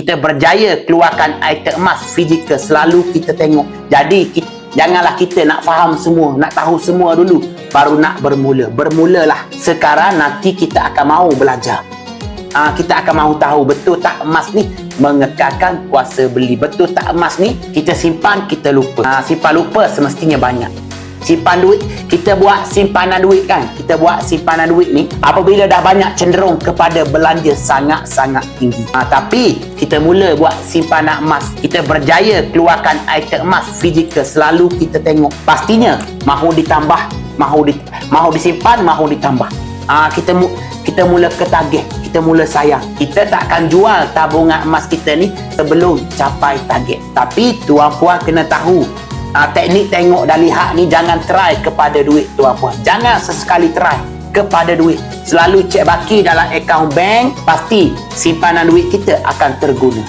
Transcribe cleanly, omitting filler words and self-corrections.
kita berjaya keluarkan item emas fizikal, selalu kita tengok. Jadi janganlah kita nak faham semua, nak tahu semua dulu baru nak bermula. Bermulalah sekarang, nanti kita akan mahu belajar. Kita akan mahu tahu betul tak emas ni mengekalkan kuasa beli. Betul tak emas ni kita simpan, kita lupa. Simpan lupa semestinya banyak. Simpan duit, kita buat simpanan duit kan, kita buat simpanan duit ni apabila dah banyak cenderung kepada belanja sangat-sangat tinggi. Tapi kita mula buat simpanan emas, kita berjaya keluarkan item emas fizikal, selalu kita tengok. Pastinya mahu ditambah, mahu disimpan, mahu ditambah. Kita mula ketagih, kita mula sayang. Kita tak akan jual tabungan emas kita ni sebelum capai target. Tapi tuan puan kena tahu, teknik tengok dan lihat ni jangan try kepada duit tuan puan. Jangan sesekali try kepada duit. Selalu cek baki dalam akaun bank, pasti simpanan duit kita akan terguna.